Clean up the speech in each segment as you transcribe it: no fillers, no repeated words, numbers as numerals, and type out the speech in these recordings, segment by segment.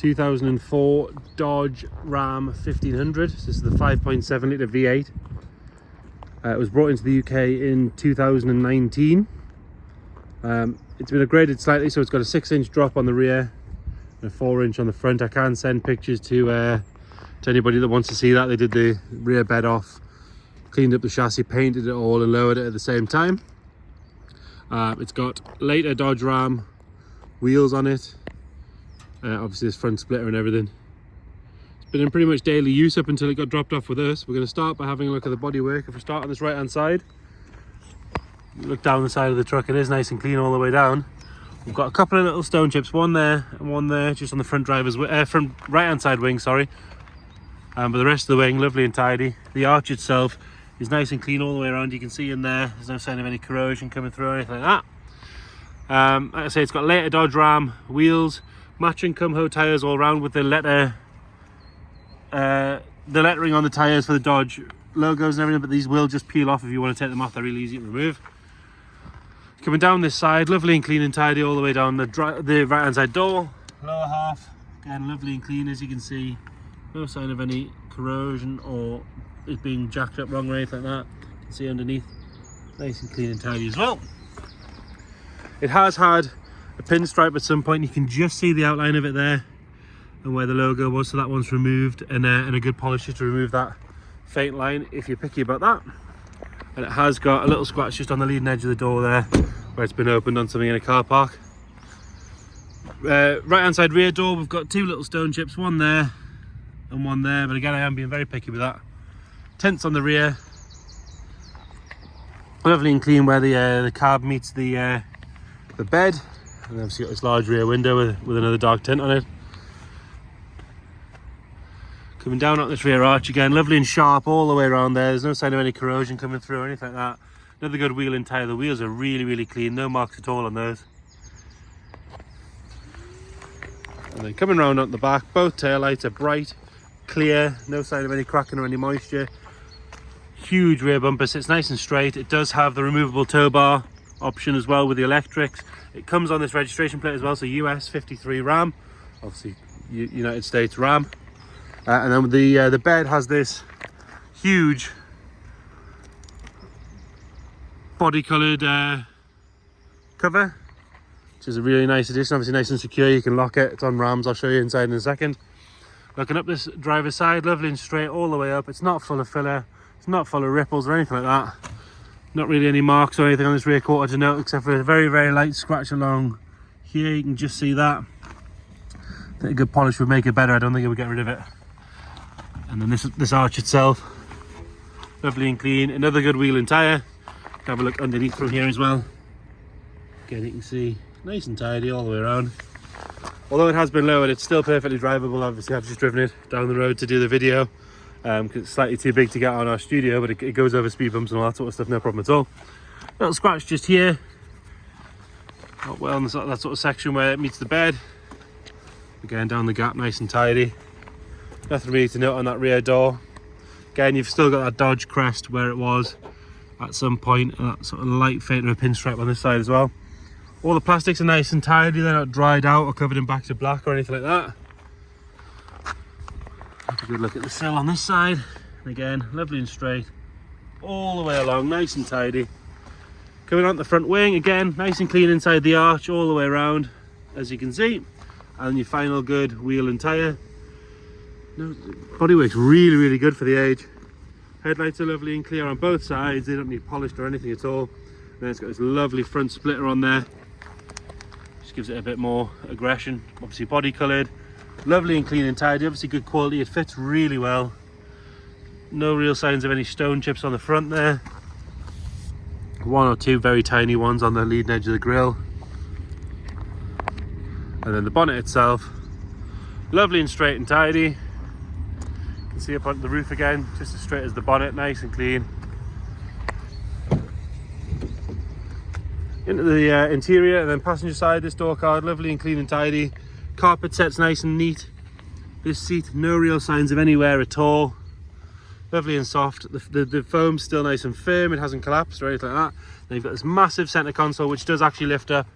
2004 Dodge Ram 1500. This is the 5.7 litre V8. It was brought into the UK in 2019. It's been upgraded slightly, so it's got a 6-inch drop on the rear and a 4-inch on the front. I can send pictures to anybody that wants to see that. They did the rear bed off, cleaned up the chassis, painted it all and lowered it at the same time. It's got later Dodge Ram wheels on it. Obviously this front splitter and everything. It's been in pretty much daily use up until it got dropped off with us. We're going to start by having a look at the bodywork. If we start on this right hand side, look down the side of the truck, it is nice and clean all the way down. We've got a couple of little stone chips, one there and one there, just on the front driver's front right hand side wing, sorry. But the rest of the wing, lovely and tidy. The arch itself is nice and clean all the way around. You can see in there's no sign of any corrosion coming through or anything like that. Like I say, it's got later Dodge Ram wheels, matching Kumho tyres all around with the lettering on the tyres for the Dodge logos and everything, but these will just peel off if you want to take them off. They're really easy to remove. Coming down this side, lovely and clean and tidy all the way down the right hand side door. Lower half, again lovely and clean, as you can see. No sign of any corrosion or it being jacked up wrong or anything like that. You can see underneath, nice and clean and tidy as well. It has had a pinstripe at some point. You can just see the outline of it there and where the logo was, so that one's removed, and a good polish just to remove that faint line if you're picky about that. And it has got a little scratch just on the leading edge of the door there where it's been opened on something in a car park. Right hand side rear door, we've got two little stone chips, one there and one there, but again I am being very picky with that. Tents on the rear, lovely and clean where the cab meets the bed, and then obviously got this large rear window with another dark tint on it. Coming down on this rear arch again, lovely and sharp all the way around there. There's no sign of any corrosion coming through or anything like that. Another good wheel and tyre. The wheels are really clean, no marks at all on those. And then coming round on the back, both taillights are bright, clear, no sign of any cracking or any moisture. Huge rear bumper, sits nice and straight. It does have the removable tow bar option as well with the electrics. It comes on this registration plate as well, so US 53 Ram, obviously United States Ram. And then the bed has this huge body coloured cover, which is a really nice addition. Obviously nice and secure, you can lock it. It's on Rams, I'll show you inside in a second. Looking up this driver's side, lovely and straight all the way up. It's not full of filler, it's not full of ripples or anything like that. Not really any marks or anything on this rear quarter to note, except for a very light scratch along here. You can just see that. I think a good polish would make it better. I don't think it would get rid of it. And then this arch itself, lovely and clean. Another good wheel and tyre. Have a look underneath from here as well. Again, you can see nice and tidy all the way around. Although it has been lowered, it's still perfectly drivable. Obviously I've just driven it down the road to do the video because it's slightly too big to get on our studio, but it goes over speed bumps and all that sort of stuff, no problem at all. Little scratch just here, not well in that sort of section where it meets the bed. Again, down the gap, nice and tidy. Nothing really to note on that rear door. Again, you've still got that Dodge crest where it was at some point, and that sort of light faint of a pinstripe on this side as well. All the plastics are nice and tidy, they're not dried out or covered in back to black or anything like that. Have a good look at the sill on this side. And again, lovely and straight all the way along, nice and tidy. Coming on the front wing, again, nice and clean inside the arch all the way around, as you can see. And your final good wheel and tyre. No, bodywork's really good for the age. Headlights are lovely and clear on both sides, they don't need polished or anything at all. And then it's got this lovely front splitter on there, just gives it a bit more aggression. Obviously body coloured, lovely and clean and tidy, obviously good quality. It fits really well. No real signs of any stone chips on the front there. One or two very tiny ones on the leading edge of the grille. And then the bonnet itself, lovely and straight and tidy. You can see up on the roof again, just as straight as the bonnet, nice and clean. Into the interior and then passenger side, this door card, lovely and clean and tidy. Carpet set's nice and neat. This seat, no real signs of any wear at all. Lovely and soft. The foam's still nice and firm, it hasn't collapsed or anything like that. Then you've got this massive centre console which does actually lift up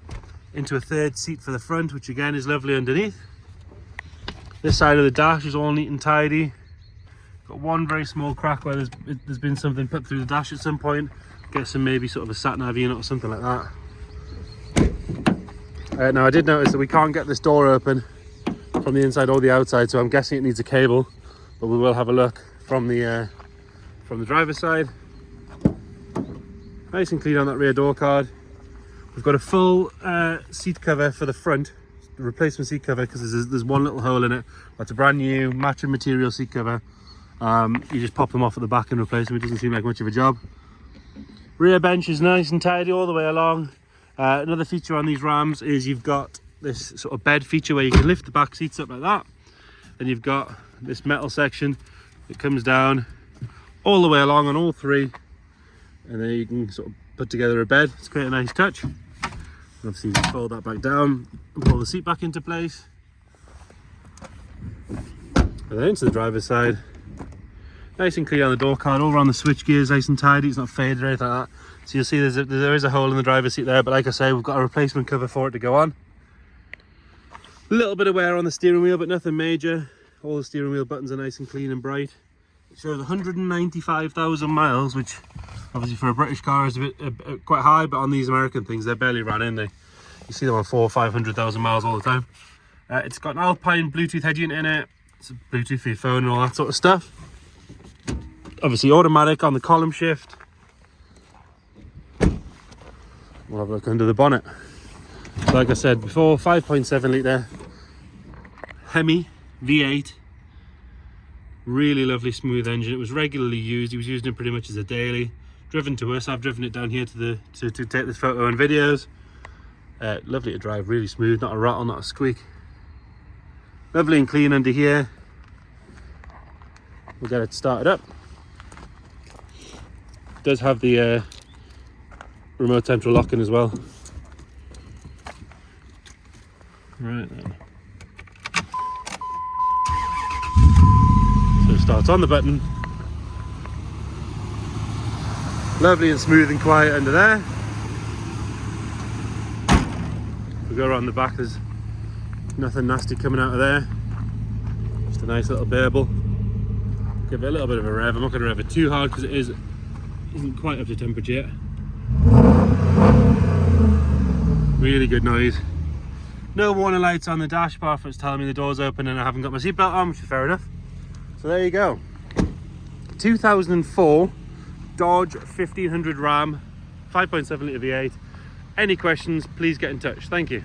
into a third seat for the front, which again is lovely underneath. This side of the dash is all neat and tidy. Got one very small crack where there's been something put through the dash at some point. Guessing maybe sort of a sat nav unit or something like that. Now I did notice that we can't get this door open from the inside or the outside, so I'm guessing it needs a cable, but we will have a look from the driver's side. Nice and clean on that rear door card. We've got a full seat cover for the front, the replacement seat cover, because there's one little hole in it. That's a brand new matching material seat cover. You just pop them off at the back and replace them. It doesn't seem like much of a job. Rear bench is nice and tidy all the way along. Another feature on these Rams is you've got this sort of bed feature where you can lift the back seats up like that. Then you've got this metal section that comes down all the way along on all three, and then you can sort of put together a bed. It's quite a nice touch. And obviously you can fold that back down and pull the seat back into place. And then into the driver's side. Nice and clean on the door card, all around the switch gears, nice and tidy, it's not faded or anything like that. So you'll see there is a hole in the driver's seat there, but like I say, we've got a replacement cover for it to go on. A little bit of wear on the steering wheel, but nothing major. All the steering wheel buttons are nice and clean and bright. It shows 195,000 miles, which obviously for a British car is a bit quite high, but on these American things, they're barely ran in. You see them on 400,000 or 500,000 miles all the time. It's got an Alpine Bluetooth head unit in it. It's a Bluetooth for your phone and all that sort of stuff. Obviously automatic on the column shift. We'll have a look under the bonnet. So like I said before, 5.7 litre Hemi V8. Really lovely smooth engine. It was regularly used. He was using it pretty much as a daily. Driven to us. I've driven it down here to take this photo and videos. Lovely to drive, really smooth, not a rattle, not a squeak. Lovely and clean under here. We'll get it started up. Does have the remote central locking as well. Right then. So it starts on the button. Lovely and smooth and quiet under there. We go around the back, there's nothing nasty coming out of there. Just a nice little Babel. Give it a little bit of a rev. I'm not going to rev it too hard because it isn't quite up to temperature yet. Really good noise. No warning lights on the dash bar for it's telling me the door's open and I haven't got my seatbelt on, which is fair enough. So there you go. 2004 Dodge 1500 Ram, 5.7 litre V8. Any questions, please get in touch. Thank you.